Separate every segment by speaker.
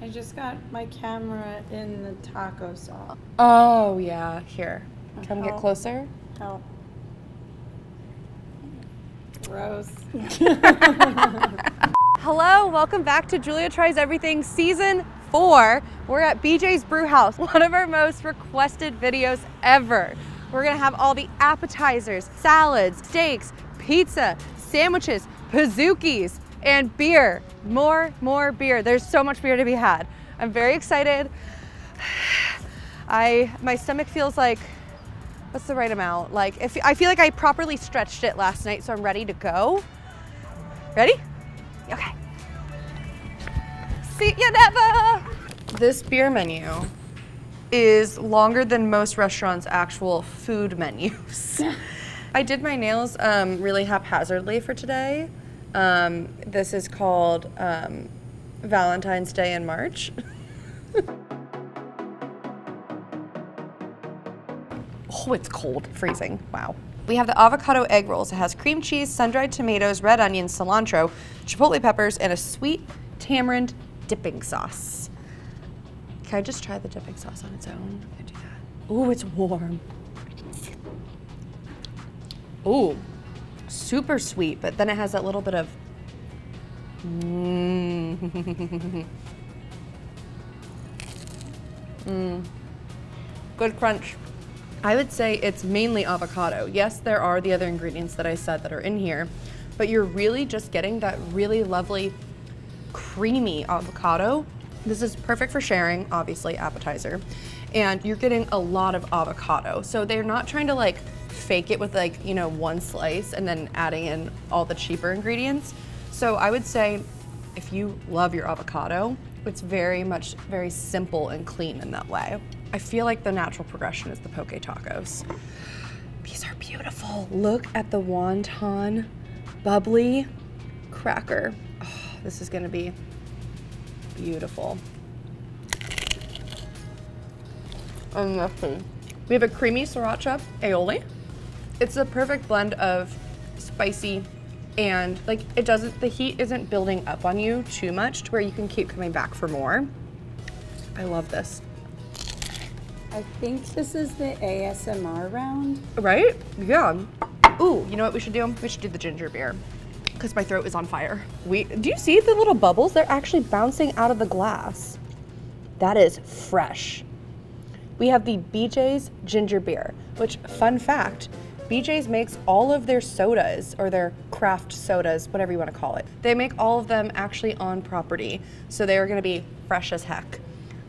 Speaker 1: I just got my camera in the taco sauce.
Speaker 2: Oh, yeah. Here. Come get closer.
Speaker 1: Oh. Gross.
Speaker 2: Hello, welcome back to Julia Tries Everything Season 4. We're at BJ's Brewhouse, one of our most requested videos ever. We're gonna have all the appetizers, salads, steaks, pizza, sandwiches, Pizookies, and beer. More beer. There's so much beer to be had. I'm very excited. My stomach feels like, what's the right amount? Like, I feel like I properly stretched it last night, so I'm ready to go. Ready? Okay. See ya never. This beer menu is longer than most restaurants' actual food menus. I did my nails really haphazardly for today. This is called Valentine's Day in March. Oh, it's cold, freezing, wow. We have the avocado egg rolls. It has cream cheese, sun-dried tomatoes, red onions, cilantro, chipotle peppers, and a sweet tamarind dipping sauce. Can I just try the dipping sauce on its own? Can I do that? Ooh, it's warm. Ooh, super sweet, but then it has that little bit of good crunch. I would say it's mainly avocado. Yes, there are the other ingredients that I said that are in here, but you're really just getting that really lovely, creamy avocado. This is perfect for sharing, obviously, appetizer. And you're getting a lot of avocado. So they're not trying to like fake it with like, you know, one slice and then adding in all the cheaper ingredients. So I would say if you love your avocado, it's very simple and clean in that way. I feel like the natural progression is the poke tacos. These are beautiful. Look at the wonton bubbly cracker. Oh, this is gonna be beautiful. And nothing. We have a creamy sriracha aioli. It's a perfect blend of spicy and like the heat isn't building up on you too much to where you can keep coming back for more. I love this.
Speaker 1: I think this is the ASMR round.
Speaker 2: Right? Yeah. Ooh, you know what we should do? We should do the ginger beer because my throat is on fire. Do you see the little bubbles? They're actually bouncing out of the glass. That is fresh. We have the BJ's ginger beer, which, fun fact, BJ's makes all of their sodas, or their craft sodas, whatever you want to call it. They make all of them actually on property, so they are going to be fresh as heck.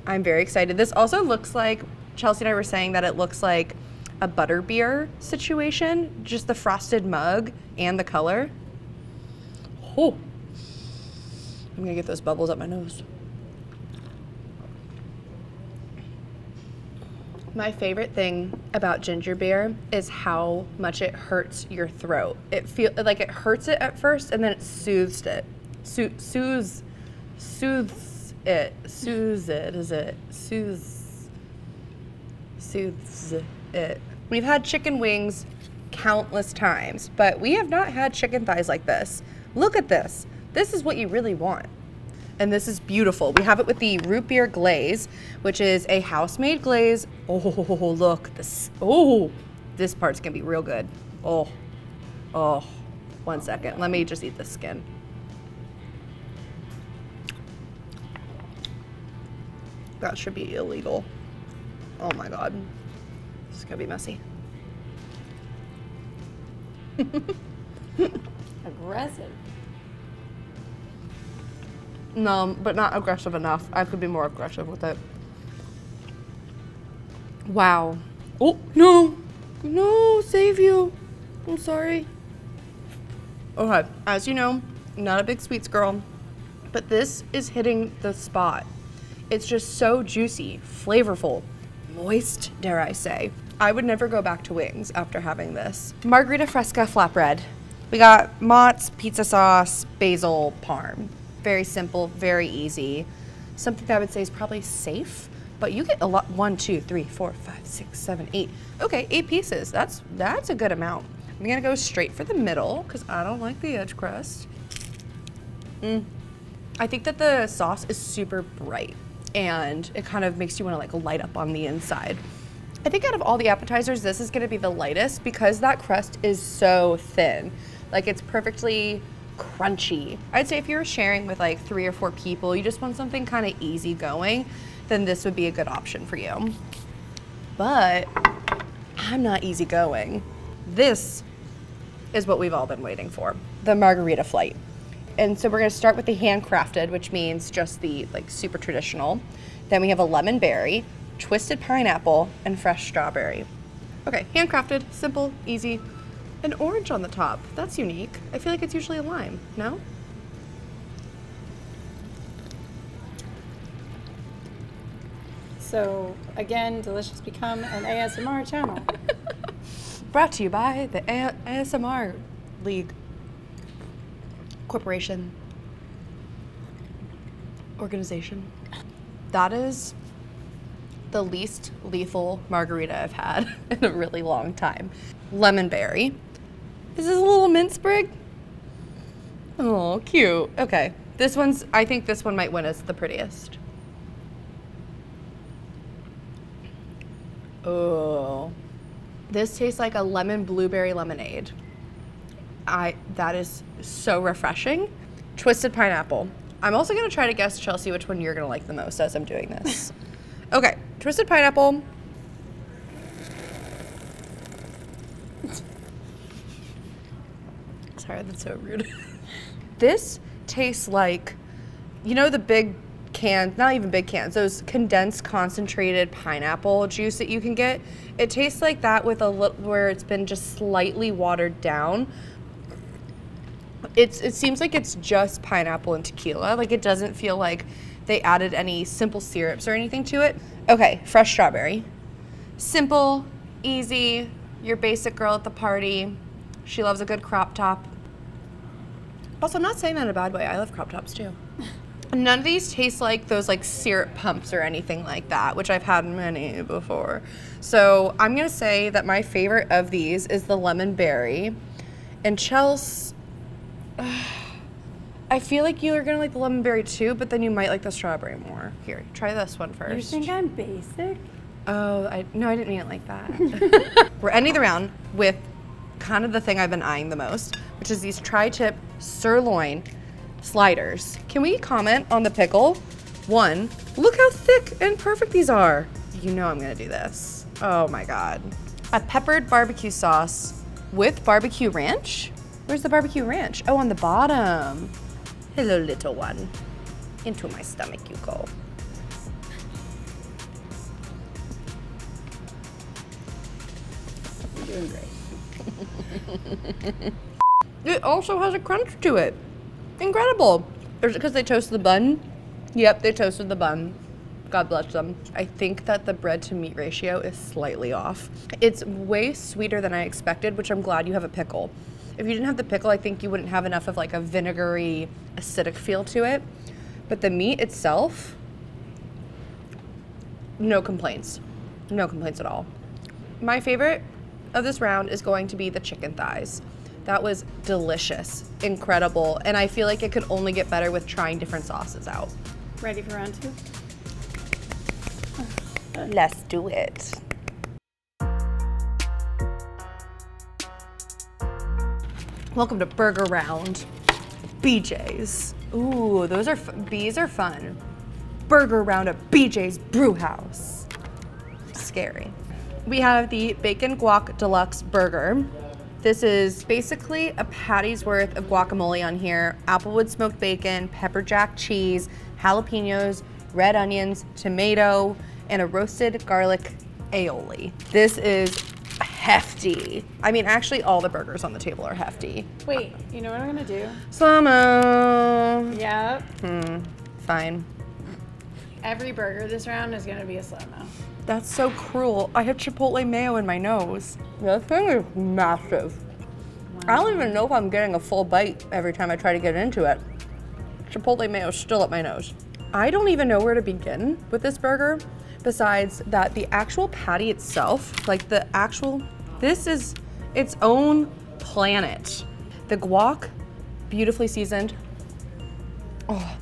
Speaker 2: I'm very excited. This also looks like, Chelsea and I were saying that it looks like a butterbeer situation, just the frosted mug and the color. Oh, I'm gonna get those bubbles up my nose. My favorite thing about ginger beer is how much it hurts your throat. It feels like it hurts it at first and then it soothes it. Soothes it. We've had chicken wings countless times, but we have not had chicken thighs like this. Look at this. This is what you really want. And this is beautiful. We have it with the root beer glaze, which is a house-made glaze. Oh, look, this part's gonna be real good. Oh, 1 second. Let me just eat the skin. That should be illegal. Oh my God. This is gonna be messy.
Speaker 1: Aggressive.
Speaker 2: No, but not aggressive enough. I could be more aggressive with it. Wow. Oh, no. No, save you. I'm sorry. Okay, as you know, I'm not a big sweets girl, but this is hitting the spot. It's just so juicy, flavorful, moist, dare I say. I would never go back to wings after having this. Margarita Fresca flatbread. We got mozz, pizza sauce, basil, parm. Very simple, very easy. Something that I would say is probably safe, but you get a lot. 1, 2, 3, 4, 5, 6, 7, 8. Okay, 8 pieces. That's a good amount. I'm gonna go straight for the middle because I don't like the edge crust. I think that the sauce is super bright and it kind of makes you want to like light up on the inside. I think out of all the appetizers, this is gonna be the lightest because that crust is so thin. Like it's perfectly crunchy. I'd say if you're sharing with like 3 or 4 people, you just want something kind of easy going, then this would be a good option for you. But I'm not easy going. This is what we've all been waiting for, the Margarita Flight. And so we're gonna start with the handcrafted, which means just the like super traditional. Then we have a lemon berry, twisted pineapple, and fresh strawberry. Okay, handcrafted, simple, easy. An orange on the top, that's unique. I feel like it's usually a lime, no?
Speaker 1: So again, Delish has become an ASMR channel.
Speaker 2: Brought to you by the ASMR League Corporation Organization. That is the least lethal margarita I've had in a really long time. Lemon berry. Is this a little mint sprig? Oh, cute. Okay, this one's, I think this one might win as the prettiest. Oh, this tastes like a lemon blueberry lemonade. That is so refreshing. Twisted pineapple. I'm also gonna try to guess, Chelsea, which one you're gonna like the most as I'm doing this. Okay, twisted pineapple. Sorry, that's so rude. This tastes like, you know the big cans, not even big cans, those condensed concentrated pineapple juice that you can get? It tastes like that with a little, where it's been just slightly watered down. It seems like it's just pineapple and tequila. Like it doesn't feel like they added any simple syrups or anything to it. Okay, fresh strawberry. Simple, easy, your basic girl at the party. She loves a good crop top. Also, I'm not saying that in a bad way. I love crop tops too. None of these taste like those like syrup pumps or anything like that, which I've had many before. So I'm gonna say that my favorite of these is the lemon berry. And Chelsea, I feel like you are gonna like the lemon berry too, but then you might like the strawberry more. Here, try this one first.
Speaker 1: You think I'm basic?
Speaker 2: Oh, no, I didn't mean it like that. We're ending the round with kind of the thing I've been eyeing the most, which is these tri-tip sirloin sliders. Can we comment on the pickle? One, look how thick and perfect these are. You know I'm gonna do this. Oh my God. A peppered barbecue sauce with barbecue ranch. Where's the barbecue ranch? Oh, on the bottom. Hello, little one. Into my stomach you go.
Speaker 1: You're doing great.
Speaker 2: It also has a crunch to it. Incredible. Is it because they toasted the bun? Yep, they toasted the bun. God bless them. I think that the bread to meat ratio is slightly off. It's way sweeter than I expected, which I'm glad you have a pickle. If you didn't have the pickle, I think you wouldn't have enough of like a vinegary, acidic feel to it. But the meat itself, no complaints. No complaints at all. My favorite of this round is going to be the chicken thighs. That was delicious, incredible, and I feel like it could only get better with trying different sauces out.
Speaker 1: Ready for round 2?
Speaker 2: Let's do it. Welcome to Burger Round. BJ's. Ooh, those are B's are fun. Burger Round at BJ's Brewhouse. Scary. We have the Bacon-Guac Deluxe Burger. This is basically a patty's worth of guacamole on here, applewood smoked bacon, pepper jack cheese, jalapenos, red onions, tomato, and a roasted garlic aioli. This is hefty. I mean, actually all the burgers on the table are hefty.
Speaker 1: Wait, you know what I'm gonna do?
Speaker 2: Slow-mo.
Speaker 1: Yep.
Speaker 2: Fine.
Speaker 1: Every burger this round is gonna be a slow-mo.
Speaker 2: That's so cruel. I had Chipotle mayo in my nose. That thing is massive. Wow. I don't even know if I'm getting a full bite every time I try to get into it. Chipotle mayo is still up my nose. I don't even know where to begin with this burger, besides that the actual patty itself, like the actual, this is its own planet. The guac, beautifully seasoned. Oh,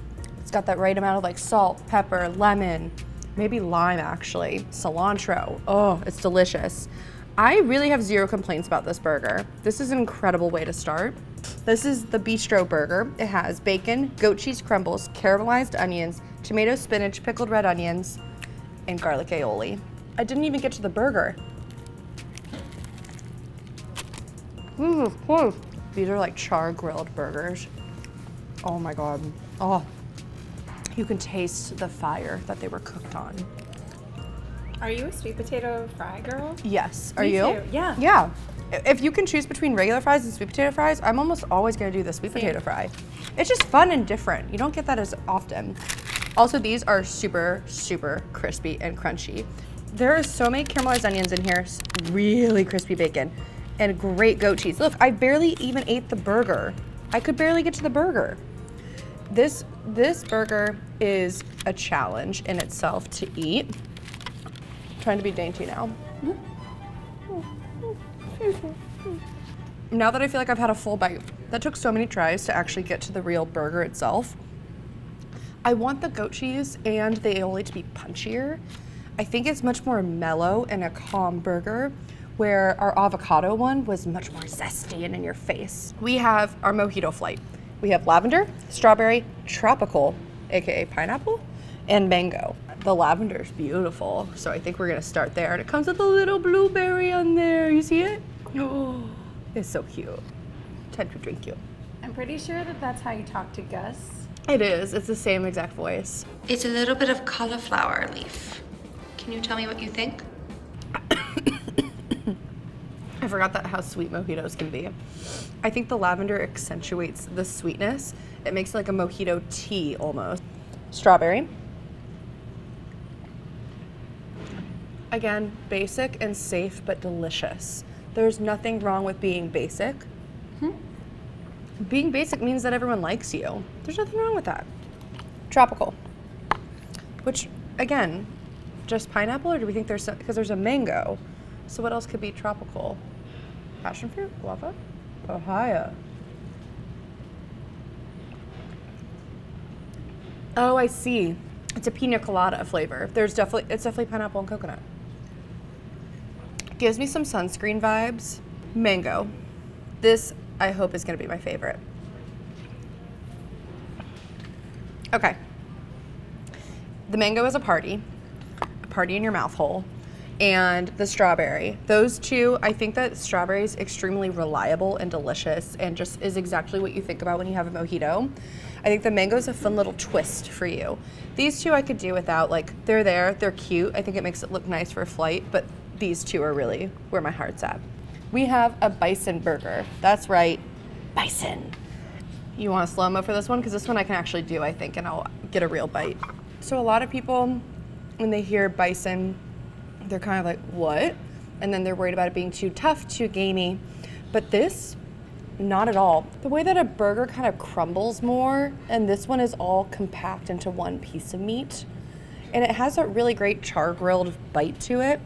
Speaker 2: It's got that right amount of like salt, pepper, lemon, maybe lime actually, cilantro. Oh, it's delicious. I really have zero complaints about this burger. This is an incredible way to start. This is the Bistro Burger. It has bacon, goat cheese crumbles, caramelized onions, tomato, spinach, pickled red onions, and garlic aioli. I didn't even get to the burger. These are like char grilled burgers. Oh my God. Oh, you can taste the fire that they were cooked on.
Speaker 1: Are you a sweet potato fry girl?
Speaker 2: Yes. Are
Speaker 1: Me
Speaker 2: you?
Speaker 1: too. Yeah.
Speaker 2: Yeah. If you can choose between regular fries and sweet potato fries, I'm almost always gonna do the sweet potato fry. It's just fun and different. You don't get that as often. Also, these are super, super crispy and crunchy. There are so many caramelized onions in here, really crispy bacon, and great goat cheese. Look, I barely even ate the burger. I could barely get to the burger. This burger is a challenge in itself to eat. I'm trying to be dainty now. Now that I feel like I've had a full bite, that took so many tries to actually get to the real burger itself. I want the goat cheese and the aioli to be punchier. I think it's much more mellow and a calm burger, where our avocado one was much more zesty and in your face. We have our mojito flight. We have lavender, strawberry, tropical, AKA pineapple, and mango. The lavender's beautiful, so I think we're gonna start there. And it comes with a little blueberry on there. You see it? Oh, it's so cute. Time to drink you.
Speaker 1: I'm pretty sure that that's how you talk to Gus.
Speaker 2: It is. It's the same exact voice.
Speaker 3: It's a little bit of cauliflower leaf. Can you tell me what you think?
Speaker 2: I forgot that how sweet mojitos can be. I think the lavender accentuates the sweetness. It makes it like a mojito tea almost. Strawberry. Again, basic and safe, but delicious. There's nothing wrong with being basic. Being basic means that everyone likes you. There's nothing wrong with that. Tropical, which again, just pineapple, or do we think there's because there's a mango? So what else could be tropical? Passion fruit, guava, papaya. Oh, I see. It's a pina colada flavor. It's definitely pineapple and coconut. Gives me some sunscreen vibes. Mango. This, I hope, is gonna be my favorite. Okay. The mango is a party in your mouth hole. And the strawberry. Those two, I think that strawberry is extremely reliable and delicious and just is exactly what you think about when you have a mojito. I think the mango is a fun little twist for you. These two I could do without, like, they're cute. I think it makes it look nice for a flight, but these two are really where my heart's at. We have a bison burger. That's right, bison. You want a slow-mo for this one? Because this one I can actually do, I think, and I'll get a real bite. So a lot of people, when they hear bison, they're kind of like, what? And then they're worried about it being too tough, too gamey. But this, not at all. The way that a burger kind of crumbles more, and this one is all compact into one piece of meat. And it has a really great char grilled bite to it.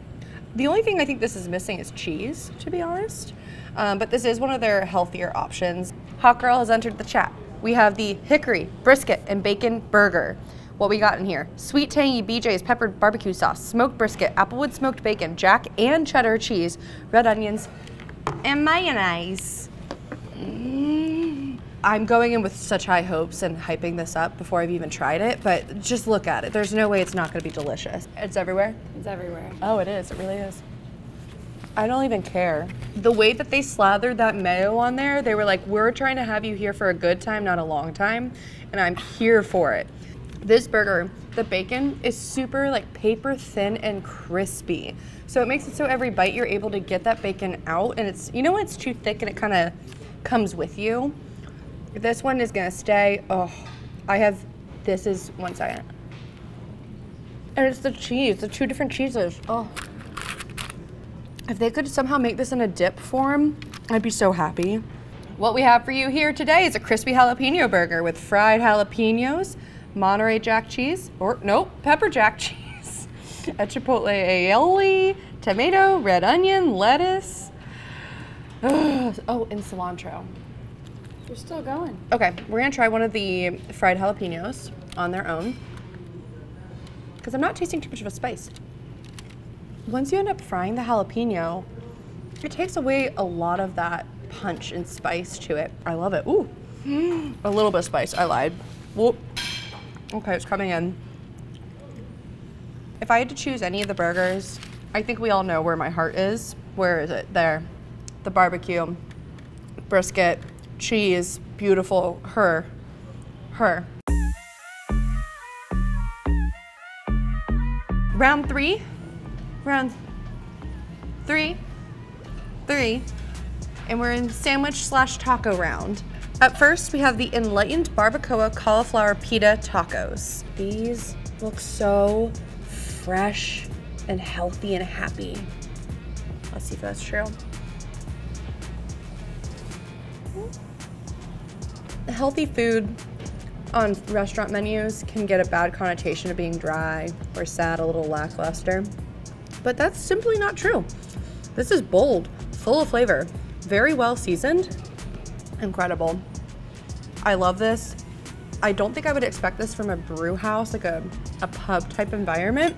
Speaker 2: The only thing I think this is missing is cheese, to be honest. But this is one of their healthier options. Hot Girl has entered the chat. We have the Hickory, Brisket, and Bacon Burger. What we got in here: sweet tangy BJ's peppered barbecue sauce, smoked brisket, applewood smoked bacon, jack and cheddar cheese, red onions, and mayonnaise. I'm going in with such high hopes and hyping this up before I've even tried it, but just look at it. There's no way it's not gonna be delicious. It's everywhere?
Speaker 1: It's everywhere.
Speaker 2: Oh, it is, it really is. I don't even care. The way that they slathered that mayo on there, they were like, we're trying to have you here for a good time, not a long time, and I'm here for it. This burger, the bacon is super like paper thin and crispy. So it makes it so every bite you're able to get that bacon out, and it's, you know when it's too thick and it kind of comes with you? This one is gonna stay. Oh, this is 1 second. And it's the cheese, the 2 different cheeses. Oh. If they could somehow make this in a dip form, I'd be so happy. What we have for you here today is a crispy jalapeno burger with fried jalapenos, Monterey Jack cheese, or nope, pepper jack cheese, a chipotle aioli, tomato, red onion, lettuce. Oh, and cilantro.
Speaker 1: You're still going.
Speaker 2: Okay, we're gonna try one of the fried jalapenos. on their own because I'm not tasting too much of a spice. Once you end up frying the jalapeno, it takes away a lot of that punch and spice to it. I love it. Ooh, a little bit of spice, I lied. Whoop. Okay, it's coming in. If I had to choose any of the burgers, I think we all know where my heart is. Where is it? There. The barbecue, brisket, cheese, beautiful, her. Round three, and we're in sandwich/taco round. Up first, we have the Enlightened Barbacoa Cauliflower Pita Tacos. These look so fresh and healthy and happy. Let's see if that's true. Healthy food on restaurant menus can get a bad connotation of being dry or sad, a little lackluster. But that's simply not true. This is bold, full of flavor, very well seasoned, incredible. I love this. I don't think I would expect this from a brew house, like a pub type environment,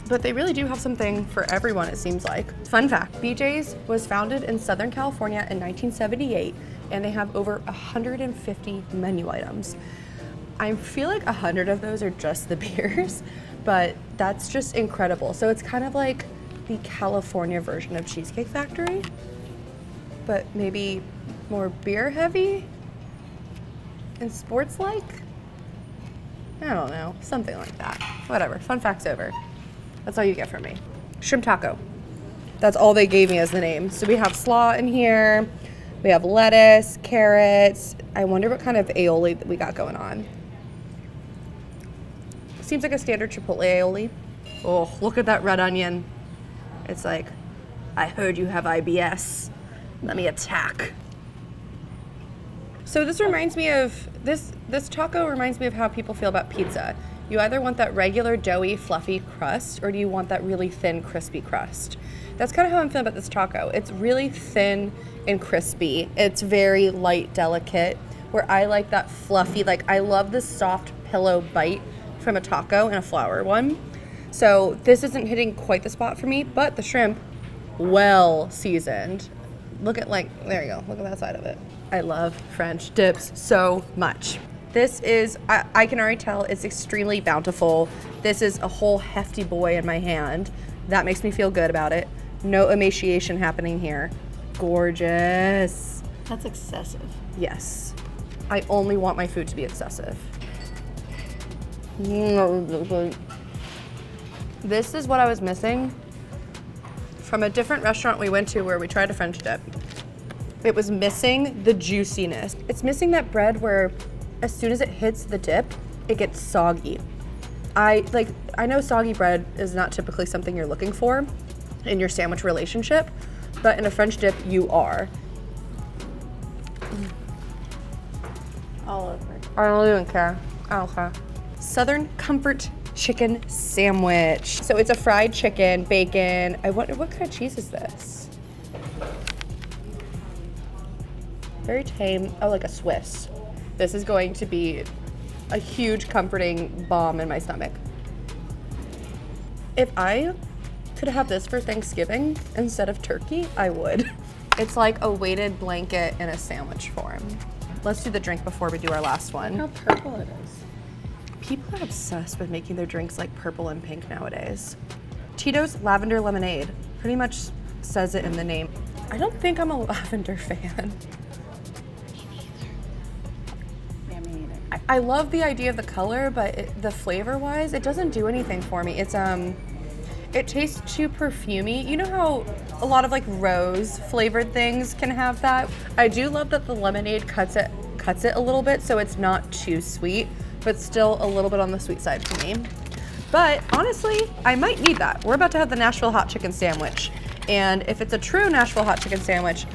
Speaker 2: but they really do have something for everyone, it seems like. Fun fact, BJ's was founded in Southern California in 1978, and they have over 150 menu items. I feel like 100 of those are just the beers, but that's just incredible. So it's kind of like the California version of Cheesecake Factory, but maybe more beer heavy and sports-like? I don't know, something like that. Whatever, fun fact's over. That's all you get from me. Shrimp taco. That's all they gave me as the name. So we have slaw in here. We have lettuce, carrots. I wonder what kind of aioli that we got going on. Seems like a standard chipotle aioli. Oh, look at that red onion. It's like, I heard you have IBS. Let me attack. So this reminds me of, this taco reminds me of how people feel about pizza. You either want that regular doughy, fluffy crust, or do you want that really thin, crispy crust? That's kind of how I'm feeling about this taco. It's really thin and crispy. It's very light, delicate, where I like that fluffy, like I love the soft pillow bite from a taco and a flour one. So this isn't hitting quite the spot for me, but the shrimp, well seasoned. Look at like, there you go, look at that side of it. I love French dips so much. This is, I can already tell it's extremely bountiful. This is a whole hefty boy in my hand. That makes me feel good about it. No emaciation happening here. Gorgeous.
Speaker 1: That's excessive.
Speaker 2: Yes. I only want my food to be excessive. This is what I was missing from a different restaurant we went to where we tried a French dip. It was missing the juiciness. It's missing that bread where as soon as it hits the dip, it gets soggy. I know soggy bread is not typically something you're looking for in your sandwich relationship, but in a French dip, you are.
Speaker 1: All over.
Speaker 2: I don't even care. I don't care. Southern Comfort Chicken Sandwich. So it's a fried chicken, bacon. I wonder, what kind of cheese is this? Very tame. Oh, like a Swiss. This is going to be a huge comforting balm in my stomach. If I could have this for Thanksgiving instead of turkey, I would. It's like a weighted blanket in a sandwich form. Let's do the drink before we do our last one.
Speaker 1: How purple it is.
Speaker 2: People are obsessed with making their drinks like purple and pink nowadays. Tito's Lavender Lemonade pretty much says it in the name. I don't think I'm a lavender fan. I love the idea of the color, but the flavor-wise, it doesn't do anything for me. It's it tastes too perfumey. You know how a lot of like rose flavored things can have that? I do love that the lemonade cuts it a little bit, so it's not too sweet, but still a little bit on the sweet side for me. But honestly, I might need that. We're about to have the Nashville hot chicken sandwich, and if it's a true Nashville hot chicken sandwich,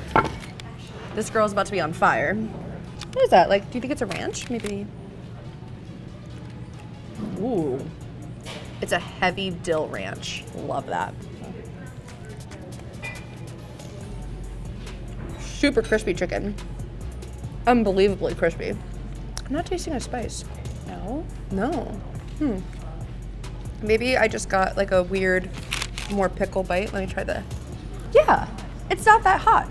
Speaker 2: this girl's about to be on fire. What is that? Like, do you think it's a ranch? Maybe. Ooh. It's a heavy dill ranch. Love that. Super crispy chicken. Unbelievably crispy. I'm not tasting a spice.
Speaker 1: No. No?
Speaker 2: No. Maybe I just got like a weird, more pickle bite. Let me try the. Yeah, it's not that hot.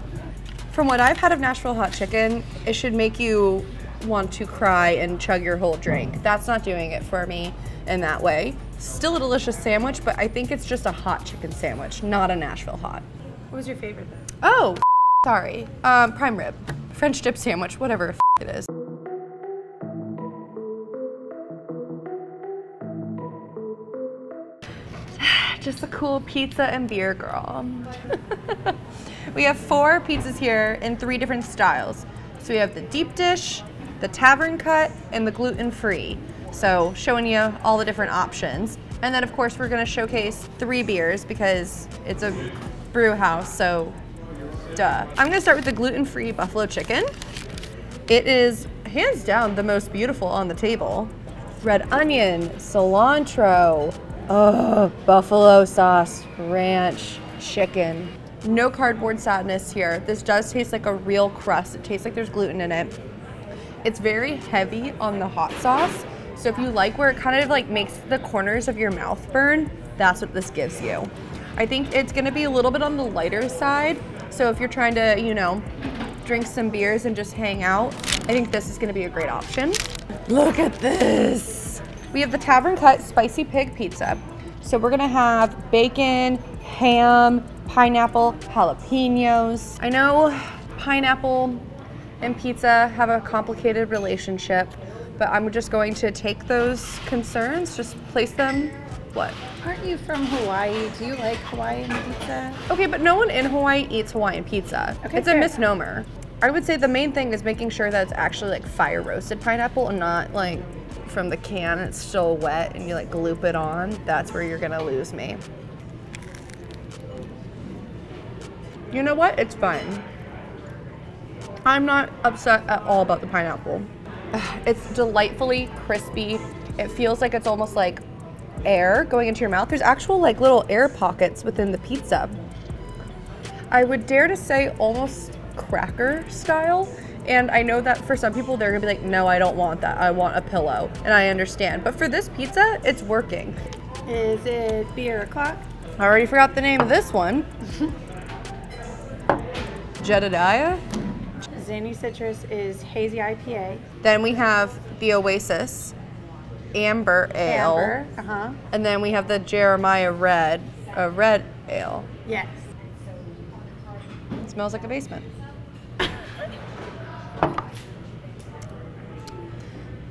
Speaker 2: From what I've had of Nashville hot chicken, it should make you want to cry and chug your whole drink. That's not doing it for me in that way. Still a delicious sandwich, but I think it's just a hot chicken sandwich, not a Nashville hot.
Speaker 1: What was your favorite then?
Speaker 2: Oh, sorry. Prime rib, French dip sandwich, whatever it is. Just a cool pizza and beer girl. We have 4 pizzas here in 3 different styles. So we have the deep dish, the Tavern-Cut, and the gluten-free. So showing you all the different options. And then of course we're gonna showcase 3 beers because it's a brew house, so duh. I'm gonna start with the gluten-free buffalo chicken. It is hands down the most beautiful on the table. Red onion, cilantro, buffalo sauce, ranch, chicken. No cardboard sadness here. This does taste like a real crust. It tastes like there's gluten in it. It's very heavy on the hot sauce. So if you like where it kind of like makes the corners of your mouth burn, that's what this gives you. I think it's gonna be a little bit on the lighter side. So if you're trying to, you know, drink some beers and just hang out, I think this is gonna be a great option. Look at this. We have the Tavern-Cut Spicy Pig Pizza. So we're gonna have bacon, ham, pineapple, jalapenos. I know pineapple and pizza have a complicated relationship, but I'm just going to take those concerns, just place them, what?
Speaker 1: Aren't you from Hawaii? Do you like Hawaiian pizza?
Speaker 2: Okay, but no one in Hawaii eats Hawaiian pizza.
Speaker 1: Okay,
Speaker 2: it's a misnomer. I would say the main thing is making sure that it's actually like fire roasted pineapple and not like from the can and it's still wet and you like gloop it on. That's where you're gonna lose me. You know what? It's fine. I'm not upset at all about the pineapple. It's delightfully crispy. It feels like it's almost like air going into your mouth. There's actual like little air pockets within the pizza. I would dare to say almost cracker style. And I know that for some people they're gonna be like, no, I don't want that. I want a pillow. And I understand. But for this pizza, it's working.
Speaker 1: Is it beer o'clock?
Speaker 2: I already forgot the name of this one. Jedediah.
Speaker 1: Ceniceros is hazy IPA.
Speaker 2: Then we have the Oasis Amber Ale.
Speaker 1: Amber,
Speaker 2: And then we have the Jeremiah Red Ale.
Speaker 1: Yes.
Speaker 2: It smells like a basement.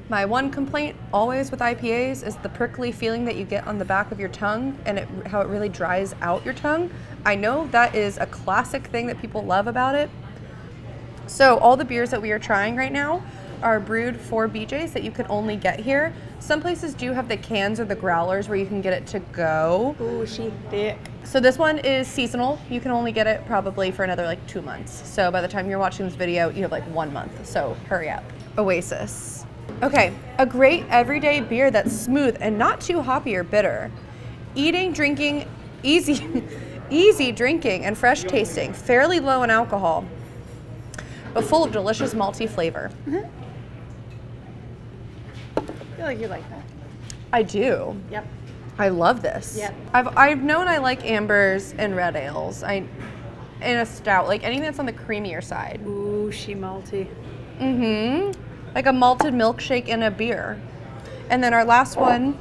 Speaker 2: My one complaint always with IPAs is the prickly feeling that you get on the back of your tongue and how it really dries out your tongue. I know that is a classic thing that people love about it. So all the beers that we are trying right now are brewed for BJ's that you can only get here. Some places do have the cans or the growlers where you can get it to go.
Speaker 1: Ooh, she thick.
Speaker 2: So this one is seasonal. You can only get it probably for another like 2 months. So by the time you're watching this video, you have like 1 month. So hurry up. Oasis. Okay, a great everyday beer that's smooth and not too hoppy or bitter. Eating, drinking, easy drinking and fresh tasting, fairly low in alcohol, but full of delicious malty flavor.
Speaker 1: I feel like you like that.
Speaker 2: I do.
Speaker 1: Yep.
Speaker 2: I love this.
Speaker 1: Yep.
Speaker 2: I've known I like ambers and red ales. In a stout, like anything that's on the creamier side.
Speaker 1: Ooh, she malty.
Speaker 2: Like a malted milkshake in a beer. And then our last one,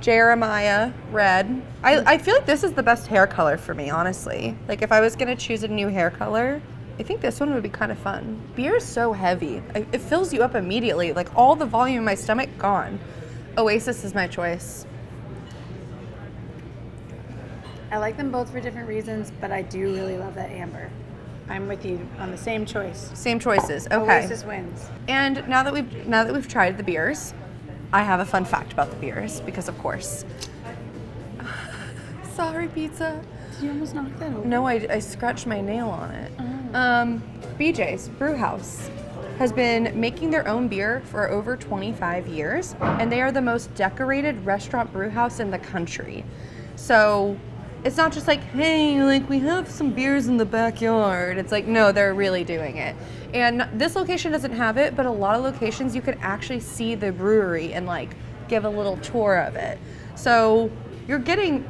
Speaker 2: Jeremiah Red. I feel like this is the best hair color for me, honestly. Like if I was gonna choose a new hair color, I think this one would be kind of fun. Beer is so heavy. It fills you up immediately. Like all the volume in my stomach, gone. Oasis is my choice.
Speaker 1: I like them both for different reasons, but I do really love that amber. I'm with you on the same choice.
Speaker 2: Same choices, okay.
Speaker 1: Oasis wins.
Speaker 2: And now that we've tried the beers, I have a fun fact about the beers, because of course. Sorry, pizza.
Speaker 1: Did you almost knock that over?
Speaker 2: No, I scratched my nail on it. BJ's Brewhouse has been making their own beer for over 25 years, and they are the most decorated restaurant brewhouse in the country. So it's not just like, hey, like we have some beers in the backyard. It's like, no, they're really doing it. And this location doesn't have it, but a lot of locations you can actually see the brewery and like give a little tour of it. So you're getting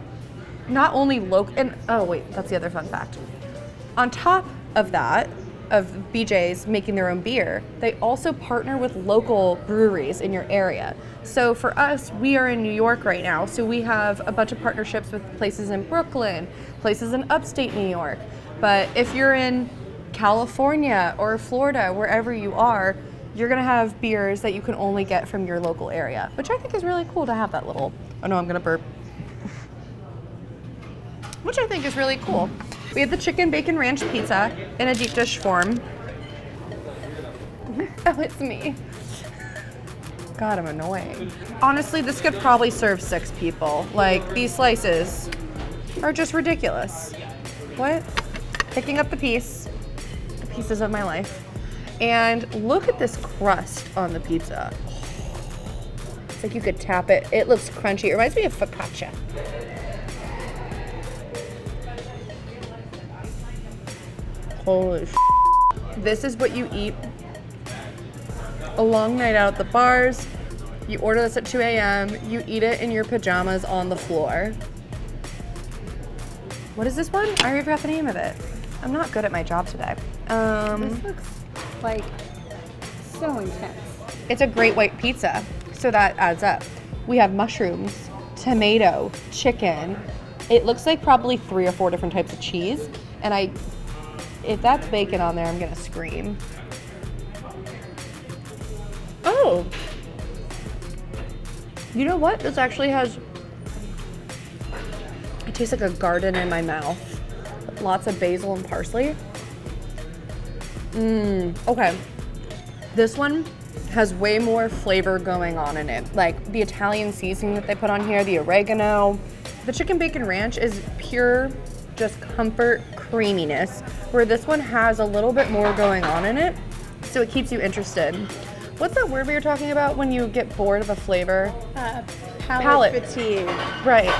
Speaker 2: not only local, and oh wait, that's the other fun fact. On top of that, of BJ's making their own beer, they also partner with local breweries in your area. So for us, we are in New York right now, so we have a bunch of partnerships with places in Brooklyn, places in upstate New York. But if you're in California or Florida, wherever you are, you're gonna have beers that you can only get from your local area, which I think is really cool to have that little, oh no, I'm gonna burp. Which I think is really cool. We have the chicken bacon ranch pizza in a deep dish form. Oh, it's me. God, I'm annoying. Honestly, this could probably serve 6 people. Like, these slices are just ridiculous. What? Picking up the pieces of my life. And look at this crust on the pizza. It's like you could tap it. It looks crunchy. It reminds me of focaccia. Holy sh**. This is what you eat a long night out at the bars. You order this at 2 a.m. You eat it in your pajamas on the floor. What is this one? I already forgot the name of it. I'm not good at my job today.
Speaker 1: This looks like so intense.
Speaker 2: It's a great white pizza, so that adds up. We have mushrooms, tomato, chicken. It looks like probably 3 or 4 different types of cheese, and if that's bacon on there, I'm gonna scream. Oh! You know what? This actually has, it tastes like a garden in my mouth. Lots of basil and parsley. Okay. This one has way more flavor going on in it. Like the Italian seasoning that they put on here, the oregano. The chicken bacon ranch is pure, just comfort creaminess, where this one has a little bit more going on in it, so it keeps you interested. What's that word we were talking about when you get bored of a flavor? Palate
Speaker 1: fatigue.
Speaker 2: Right.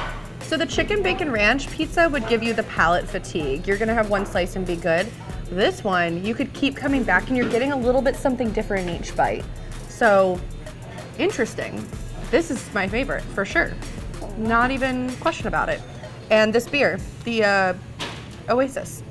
Speaker 2: So the chicken bacon ranch pizza would give you the palate fatigue. You're gonna have one slice and be good. This one, you could keep coming back and you're getting a little bit something different in each bite. So, interesting. This is my favorite, for sure. Not even question about it. And this beer, the Oasis.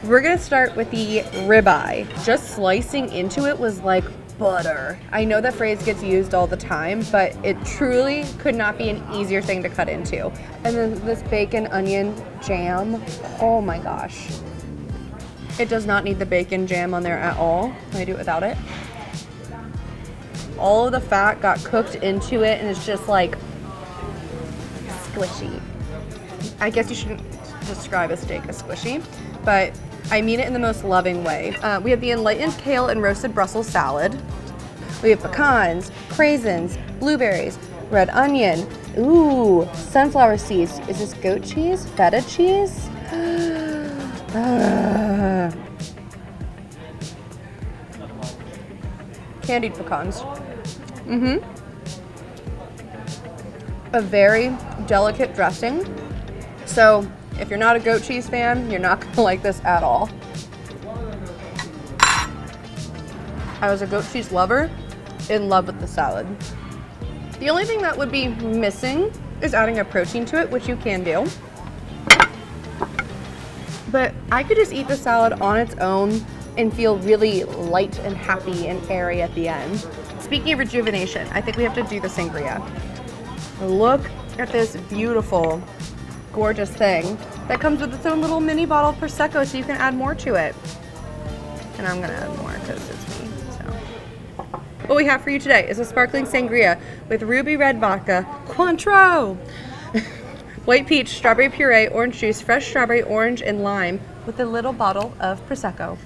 Speaker 2: We're gonna start with the ribeye. Just slicing into it was like butter. I know that phrase gets used all the time, but it truly could not be an easier thing to cut into. And then this bacon onion jam, oh my gosh. It does not need the bacon jam on there at all. Can I do it without it? All of the fat got cooked into it and it's just like squishy. I guess you shouldn't describe a steak as squishy, but I mean it in the most loving way. We have the Enlightened kale and roasted Brussels salad. We have pecans, craisins, blueberries, red onion, ooh, sunflower seeds. Is this goat cheese? Feta cheese? Candied pecans. A very delicate dressing. So if you're not a goat cheese fan, you're not gonna like this at all. I was a goat cheese lover, in love with the salad. The only thing that would be missing is adding a protein to it, which you can do. But I could just eat the salad on its own and feel really light and happy and airy at the end. Speaking of rejuvenation, I think we have to do the sangria. Look at this beautiful, gorgeous thing that comes with its own little mini bottle of Prosecco, so you can add more to it. And I'm gonna add more because it's me, so. What we have for you today is a sparkling sangria with ruby red vodka, Cointreau, white peach, strawberry puree, orange juice, fresh strawberry, orange, and lime with a little bottle of Prosecco.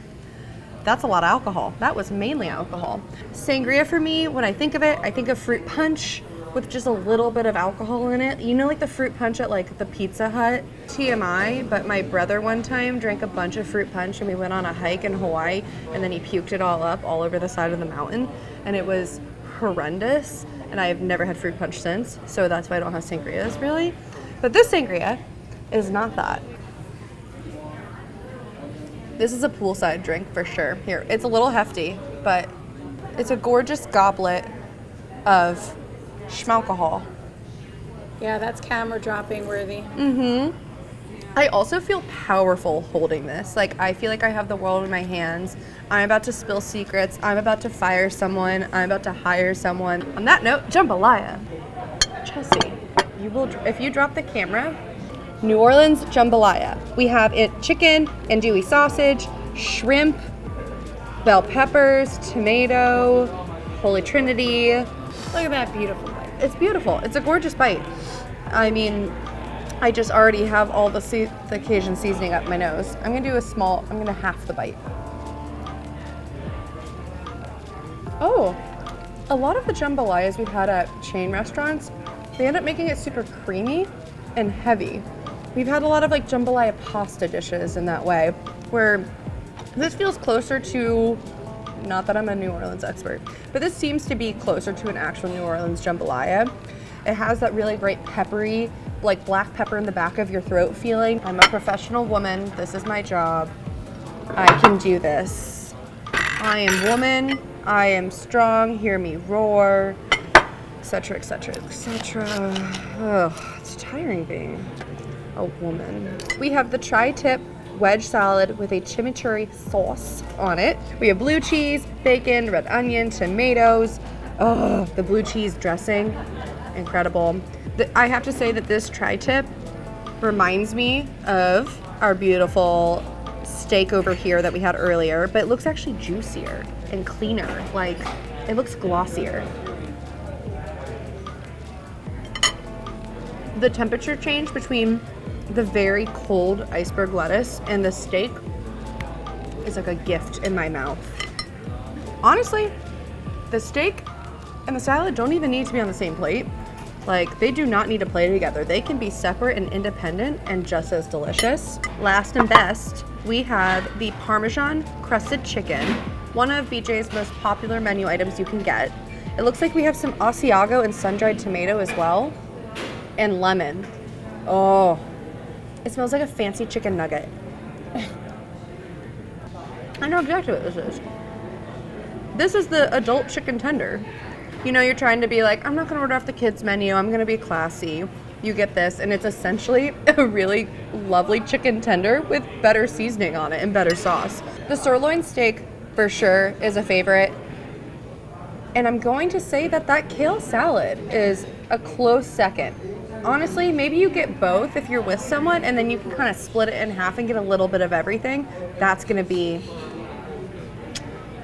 Speaker 2: That's a lot of alcohol. That was mainly alcohol. Sangria for me, when I think of it, I think of fruit punch with just a little bit of alcohol in it. You know, like the fruit punch at like the Pizza Hut? TMI, but my brother one time drank a bunch of fruit punch and we went on a hike in Hawaii and then he puked it all up all over the side of the mountain and it was horrendous and I have never had fruit punch since, so that's why I don't have sangrias really. But this sangria is not that. This is a poolside drink for sure. Here, it's a little hefty, but it's a gorgeous goblet of schmalcohol.
Speaker 1: Yeah, that's camera dropping worthy.
Speaker 2: I also feel powerful holding this. Like, I feel like I have the world in my hands. I'm about to spill secrets. I'm about to fire someone. I'm about to hire someone. On that note, jambalaya. Chelsea, you will, if you drop the camera, New Orleans jambalaya. We have it chicken, andouille sausage, shrimp, bell peppers, tomato, Holy Trinity.
Speaker 1: Look at that beautiful bite.
Speaker 2: It's beautiful. It's a gorgeous bite. I mean, I just already have all the Cajun seasoning up my nose. I'm gonna do I'm gonna half the bite. Oh, a lot of the jambalayas we've had at chain restaurants, they end up making it super creamy and heavy. We've had a lot of like jambalaya pasta dishes in that way, where this feels closer to, not that I'm a New Orleans expert, but this seems to be closer to an actual New Orleans jambalaya. It has that really great peppery, like black pepper in the back of your throat feeling. I'm a professional woman. This is my job. I can do this. I am woman. I am strong. Hear me roar, etc., etc., etc. Ugh, it's tiring being a woman. We have the tri-tip wedge salad with a chimichurri sauce on it. We have blue cheese, bacon, red onion, tomatoes. Oh, the blue cheese dressing, incredible. I have to say that this tri-tip reminds me of our beautiful steak over here that we had earlier, but it looks actually juicier and cleaner. Like, it looks glossier. The temperature change between the very cold iceberg lettuce and the steak is like a gift in my mouth. Honestly, the steak and the salad don't even need to be on the same plate. Like, they do not need to play together. They can be separate and independent and just as delicious. Last and best, we have the Parmesan-Crusted Chicken, one of BJ's most popular menu items you can get. It looks like we have some Asiago and sun-dried tomato as well, and lemon. Oh, it smells like a fancy chicken nugget. I know exactly what this is. This is the adult chicken tender. You know, you're trying to be like, I'm not gonna order off the kids menu, I'm gonna be classy. You get this, and it's essentially a really lovely chicken tender with better seasoning on it and better sauce. The sirloin steak, for sure, is a favorite. And I'm going to say that that kale salad is a close second. Honestly, maybe you get both if you're with someone, and then you can kind of split it in half and get a little bit of everything. That's gonna be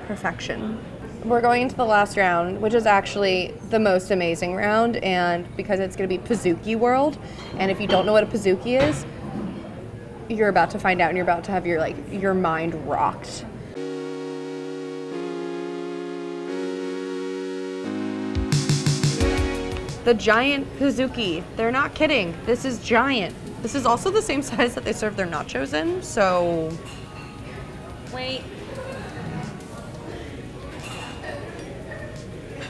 Speaker 2: perfection. We're going into the last round, which is actually the most amazing round, and because it's gonna be Pizookie World, and if you don't know what a Pizookie is, you're about to find out, and you're about to have your mind rocked. The giant Pizookie. They're not kidding. This is giant. This is also the same size that they serve their nachos in, so...
Speaker 1: Wait.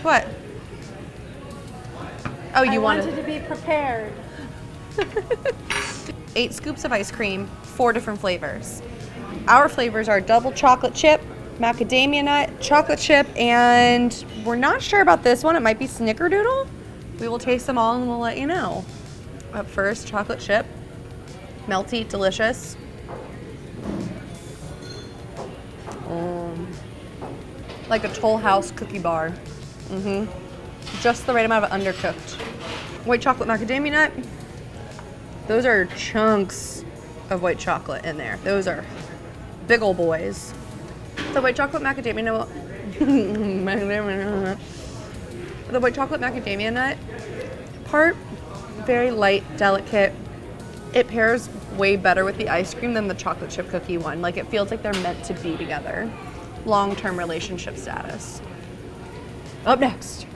Speaker 2: What? Oh, you
Speaker 1: wanted to be prepared.
Speaker 2: 8 scoops of ice cream, 4 different flavors. Our flavors are double chocolate chip, macadamia nut, chocolate chip, and we're not sure about this one. It might be snickerdoodle. We will taste them all and we'll let you know. Up first, chocolate chip. Melty, delicious. Like a Toll House cookie bar. Just the right amount of undercooked. White chocolate macadamia nut. Those are chunks of white chocolate in there. Those are big ol' boys. The white chocolate macadamia nut. The white chocolate macadamia nut part, very light, delicate. It pairs way better with the ice cream than the chocolate chip cookie one. Like, it feels like they're meant to be together. Long-term relationship status. Up next,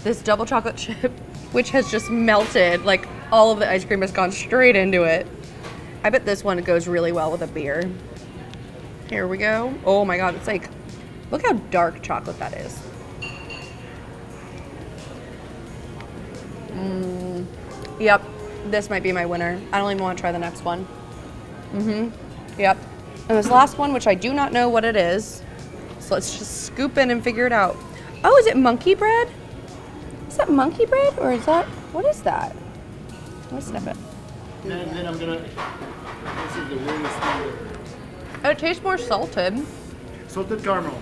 Speaker 2: this double chocolate chip, which has just melted. Like, all of the ice cream has gone straight into it. I bet this one goes really well with a beer. Here we go. Oh my God, it's like, look how dark chocolate that is. Yep, this might be my winner. I don't even want to try the next one. Yep, And this last one, which I do not know what it is, so let's just scoop in and figure it out. Oh, is it monkey bread? Is that monkey bread, or is that, what is that? Let's sniff it.
Speaker 4: And then I'm gonna, this is the weirdest thing.
Speaker 2: It tastes more salted.
Speaker 4: Salted caramel.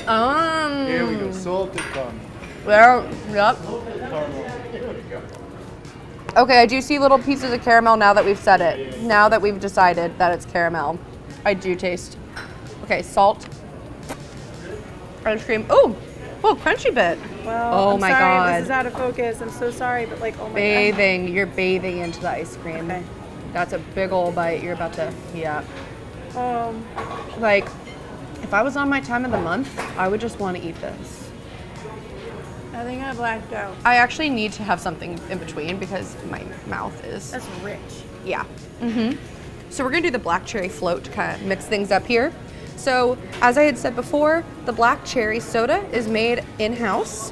Speaker 2: There
Speaker 4: we go, salted caramel.
Speaker 2: Well, yep.
Speaker 4: Caramel.
Speaker 2: Okay, I do see little pieces of caramel now that we've said it. Now that we've decided that it's caramel. I do taste. Okay, salt. Ice cream. Oh, crunchy bit.
Speaker 1: Well,
Speaker 2: oh
Speaker 1: I'm
Speaker 2: my
Speaker 1: sorry,
Speaker 2: God.
Speaker 1: This is out of focus. I'm so sorry, but like, oh my
Speaker 2: God. You're bathing into the ice cream.
Speaker 1: Okay.
Speaker 2: That's a big old bite you're about to, yeah. Like, if I was on my time of the month, I would just want to eat this.
Speaker 1: I think I blacked out.
Speaker 2: I actually need to have something in between because my mouth is.
Speaker 1: That's rich.
Speaker 2: Yeah. So we're gonna do the black cherry float to kind of mix things up here. So as I had said before, the black cherry soda is made in-house,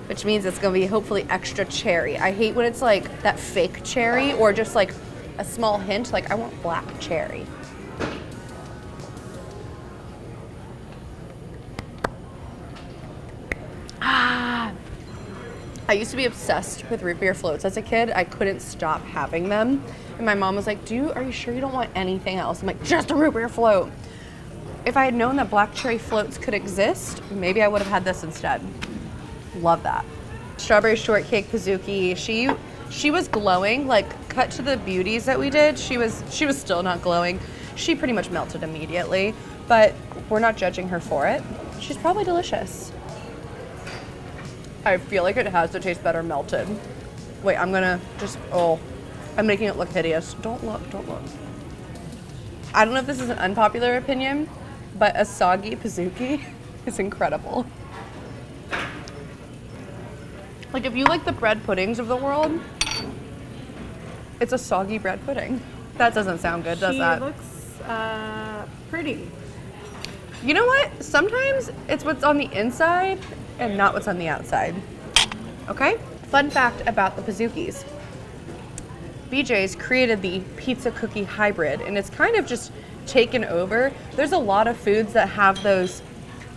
Speaker 2: which means it's gonna be hopefully extra cherry. I hate when it's like that fake cherry or just like a small hint, like I want black cherry. I used to be obsessed with root beer floats as a kid. I couldn't stop having them. And my mom was like, are you sure you don't want anything else? I'm like, just a root beer float. If I had known that black cherry floats could exist, maybe I would have had this instead. Love that. Strawberry shortcake Pizookie. She was glowing, like cut to the beauties that we did. She was still not glowing. She pretty much melted immediately, but we're not judging her for it. She's probably delicious. I feel like it has to taste better melted. Wait, I'm gonna just, I'm making it look hideous. Don't look. I don't know if this is an unpopular opinion, but a soggy Pizookie is incredible. Like if you like the bread puddings of the world, it's a soggy bread pudding. That doesn't sound good, does that?
Speaker 1: She looks pretty.
Speaker 2: You know what? Sometimes it's what's on the inside and not what's on the outside. Okay? Fun fact about the Pizookies. BJ's created the pizza cookie hybrid, and it's kind of just taken over. There's a lot of foods that have those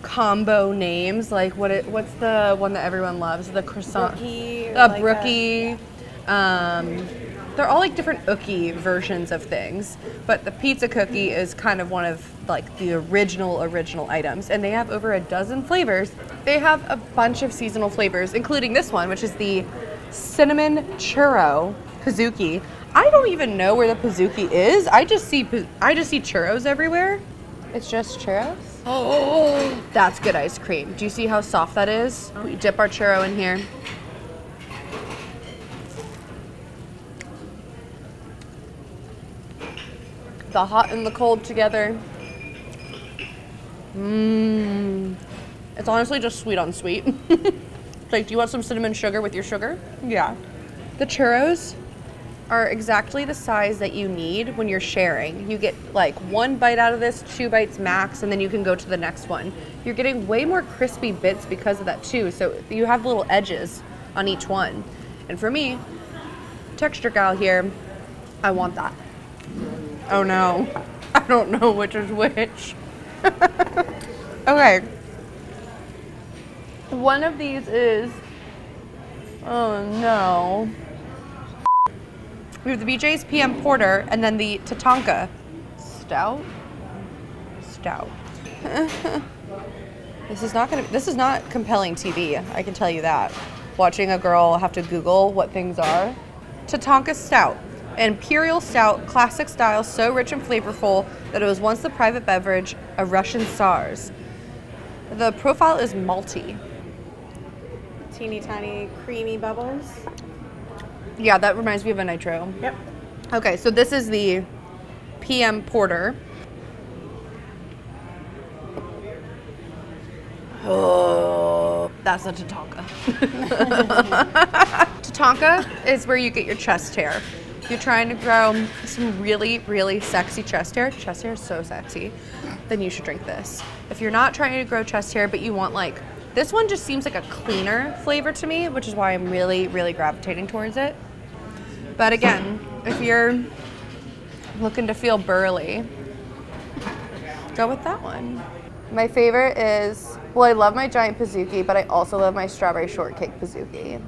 Speaker 2: combo names, like what's the one that everyone loves? The croissant. Brookie. They're all like different ookie versions of things, but the pizza cookie is kind of one of like the original items, and they have over a dozen flavors. They have a bunch of seasonal flavors, including this one, which is the cinnamon churro Pizookie. I don't even know where the Pizookie is. I just see churros everywhere. It's just churros. Oh, that's good ice cream. Do you see how soft that is? We dip our churro in here. The hot and the cold together. It's honestly just sweet on sweet. Like, do you want some cinnamon sugar with your sugar? Yeah. The churros are exactly the size that you need when you're sharing. You get like one bite out of this, 2 bites max, and then you can go to the next one. You're getting way more crispy bits because of that too, so you have little edges on each one. And for me, texture gal here, I want that. Oh no, I don't know which is which. Okay. One of these is, oh no. We have the BJ's PM Porter and then the Tatanka Stout. This is not compelling TV, I can tell you that. Watching a girl have to Google what things are. Tatanka Stout. Imperial stout, classic style, so rich and flavorful that it was once the private beverage of Russian Tsars. The profile is malty.
Speaker 1: Teeny tiny creamy bubbles.
Speaker 2: Yeah, that reminds me of a nitro.
Speaker 1: Yep.
Speaker 2: Okay, so this is the PM Porter. Oh, that's a Tatanka. Tatanka is where you get your chest hair. If you're trying to grow some really, really sexy chest hair is so sexy, then you should drink this. If you're not trying to grow chest hair, but you want like, this one just seems like a cleaner flavor to me, which is why I'm really, really gravitating towards it. But again, if you're looking to feel burly, go with that one. My favorite is, well, I love my giant Pizookie, but I also love my strawberry shortcake Pizookie.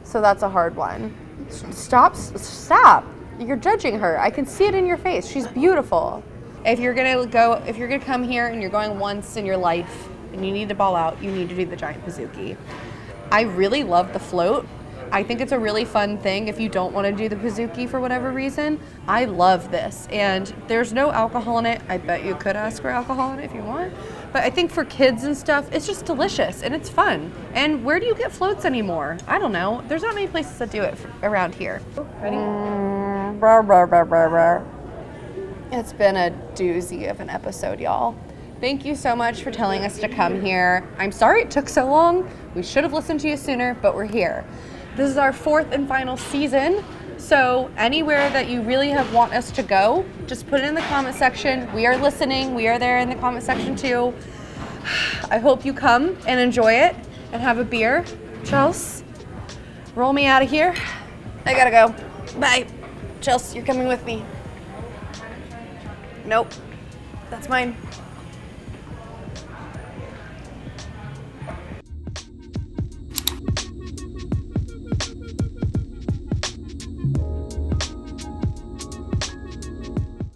Speaker 2: So that's a hard one. Stop. You're judging her. I can see it in your face. She's beautiful. If you're gonna come here and you're going once in your life and you need to ball out, you need to do the giant Pizookie. I really love the float. I think it's a really fun thing if you don't want to do the Pizookie for whatever reason. I love this, and there's no alcohol in it. I bet you could ask for alcohol in it if you want. But I think for kids and stuff, it's just delicious and it's fun. And where do you get floats anymore? I don't know. There's not many places that do it around here. Ready? It's been a doozy of an episode, y'all. Thank you so much for telling us to come here. I'm sorry it took so long. We should have listened to you sooner, but we're here. This is our 4th and final season. So anywhere that you really want us to go, just put it in the comment section. We are listening. We are there in the comment section too. I hope you come and enjoy it and have a beer. Chels, roll me out of here. I gotta go. Bye. Chels, you're coming with me. Nope. That's mine.